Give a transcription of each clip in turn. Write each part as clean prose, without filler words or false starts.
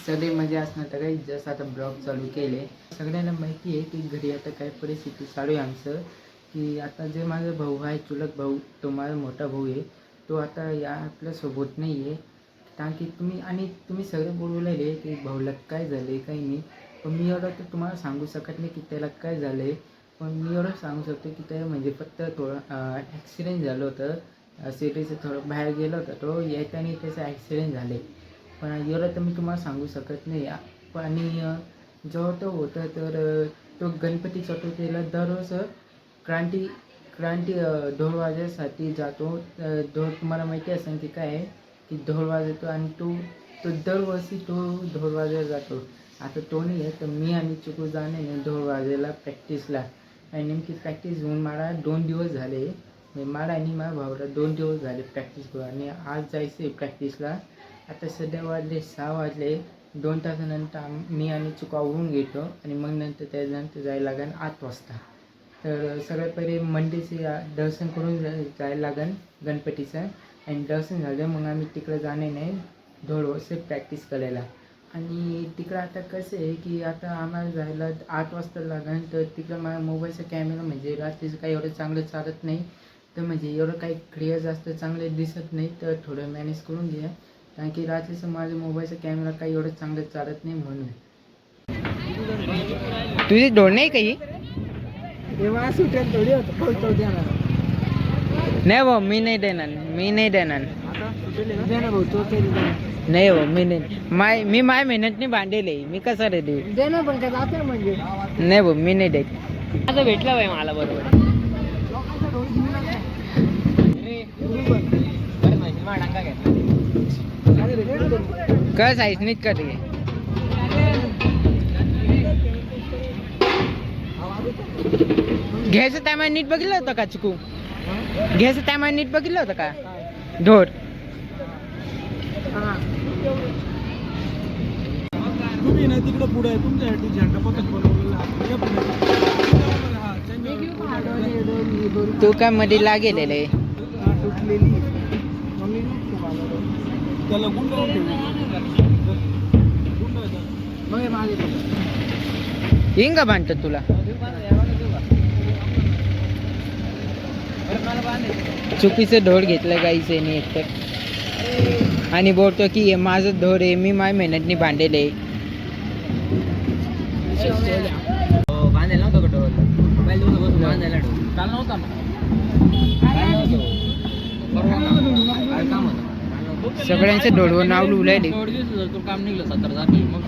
सगळे मजा असणार तर काही जसं आता ब्लॉग चालू केले. सगळ्यांना माहिती आहे की घरी आता काय परिस्थिती चालू आहे आमचं, की आता जे माझा भाऊ आहे, चुलत भाऊ, तो माझा मोठा भाऊ आहे, तो आता या आपल्यासोबत नाही आहे. कारण की तुम्ही सगळे बोलू लागले की भाऊला काय झालं आहे काही नाही, पण मी एवढं तर तुम्हाला सांगू शकत नाही की त्याला काय झालं आहे. पण मी एवढं सांगू शकतो की ते म्हणजे फक्त थोडं ॲक्सिडेंट झालं होतं, सिटीचं थोडं बाहेर गेलं होतं, तो येताना त्याचा ॲक्सिडेंट झाले. पण एवढं तर मी तुम्हाला सांगू शकत नाही. पण आणि जेव्हा तो होतं तर तो गणपती चतुर्थीला दररोज क्रांती क्रांती ढोल वाजवायसाठी जातो. ढोल तुम्हाला माहिती असेल की काय आहे, की ढोल वाजवतो आणि तो दरवर्षी तो ढोल वाजवायला जातो. आता तो नाही आहे तर मी आणि चिकू जाणे ढोल वाजवायला प्रॅक्टिसला. आणि नेमकी प्रॅक्टिस होऊन मला 2 दिवस झाले. मला आणि माझ्या भावाला 2 दिवस झाले प्रॅक्टिस करून आणि आज जायचं आहे प्रॅक्टिसला. आता सध्या वाजले 6 वाजले. 2 तासानंतर मी आणि चिकू आवरून घेतो आणि मग नंतर त्याच्यानंतर जायला लागेल 8 वाजता. तर सगळ्यात पहिले मंदिरचे दर्शन करून जायला लागेल गणपतीचं. आणि दर्शन झालं मग आम्ही तिकडं जाणे नाही ढोलवरचे प्रॅक्टिस करायला. आणि तिकडं आता कसं आहे की आता आम्हाला जायला 8 वाजता लागेल. तर तिकडं माझ्या मोबाईलचा कॅमेरा म्हणजे रात्रीचं काही एवढं चांगलं चालत नाही, तर म्हणजे एवढं काही क्लिअर जास्त चांगले दिसत नाही, तर थोडं मॅनेज करून घ्या. कारण की रात्रीचं माझ्या मोबाईलचा कॅमेरा काही एवढं चांगलं चालत नाही म्हणून. तुझी ढोल नाही काही नाही भाऊ, मी नाही देणार, नाही भाऊ, मी नाही. मी माय मेहनत नाही भांडेले, मी कसं रे देऊ पण काय जाते म्हणजे. नाही भाऊ, मी नाही देत. आता भेटला भाई मला बरोबर. काय साईज नीट कर रे. घ्यायचं टायमा नीट बघितलं होतं का चिकू? घ्यायचं टायमा नीट बघितलं होतं का ढोर? तुम्ही ना तिकडं पुढे तुमच्यासाठी झेंडा पथक बनवलेला. तू काय मध्ये लागेलेलं आहे तुटलेली त्याला गुंडावून येईन का बांधतात तुला? चुकीचं ढोर घेतलं गाईचं नाही एकतर, आणि बोलतो की हे माझं ढोर आहे, मी माझ्या मेहनतनी बांधलेलं आहे. बांधायला नव्हतं का ढोल? पहिल्या दिवसापासून बांधायला ढोल काल नव्हता ना. काम होतं सगळ्यांचं ढोलवर नाव लिहिलंय. तो काम निघलं 17 तारखेला मग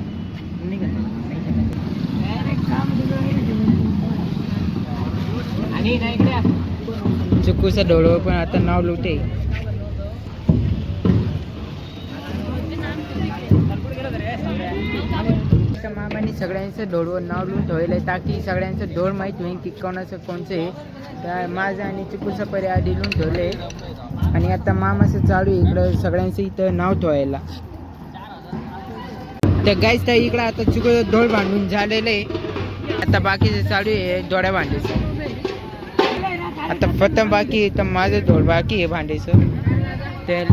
आणि नाही इकडे चुकूचं ढोलवर पण आता नाव लिहते. मामाने सगळ्यांचं ढोलवर नाव लिहून ठेवलं आहे, ताकी सगळ्यांचं ढोल माहीत होईल की कोणाचं कोणचं आहे. त्या माझं आणि चिकूचं पर्याय आधी लिहून ठेवले. आणि आता मामाचं चालू आहे इकडं सगळ्यांचं इथं नाव ठेवायला. तर गाईच तर इकडं आता चिकूचं ढोल बांधून झालेलं आहे. आता बाकीचं चालू आहे डोळ्या भांडायचं. आता प्रथम बाकी तर माझं ढोल बाकी आहे भांडायचं. तर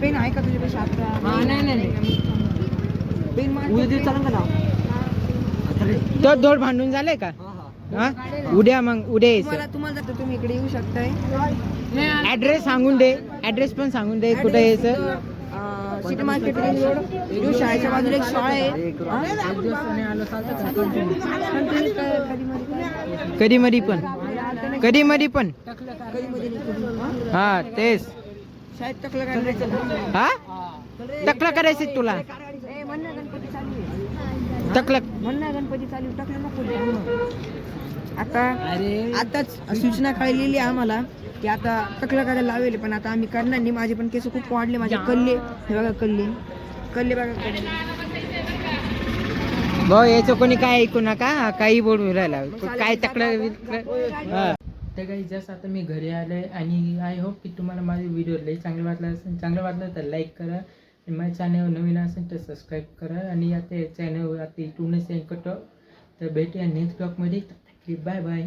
पेन आहे का तुझ्यापेक्षा आता? नाही पेन उद्या दिवस चालेल का नाव तर दोड भांडून झालंय का हा उद्या मग उद्या यायचं तुम्हाला जातं तुम्ही इकडे येऊ शकताय. ऍड्रेस सांगून दे ऍड्रेस पण सांगून दे कुठे यायचं सिटी मार्केट रिंग रोड जो शाळेच्या बाजूला एक शाळा आहे. कधी मधी पण कधी मधी पण हा तेच शाळेत टकलं करायचं. हा टकला करायचं तुला म्हणणं गणपती चालू आहे. टकला म्हणणं गणपती चालू आहे, टकलं नको. आताच सूचना कळलेली आहे आम्हाला की आता टकलं करायला लावेल, पण आता आम्ही करणार नाही. माझे पण केस खूप वाढले, माझे कल्ले हे बघा, कल्ले बघा कल्ले. भाऊ याचं कोणी काय ऐकू नका काही बोलू राहिला काय टकलं तर काही जस्ट आता मी घरी आलोय आणि आय होप की तुम्हाला माझे व्हिडिओ लई चांगलं वाटलं तर लाईक करा आणि माझ्या चॅनलवर नवीन असेल तर सबस्क्राईब करा आणि आता चॅनलवर आता इथूनच सेंड करतो. तर भेटूया नेक्स्ट ब्लॉगमध्ये. Bye bye.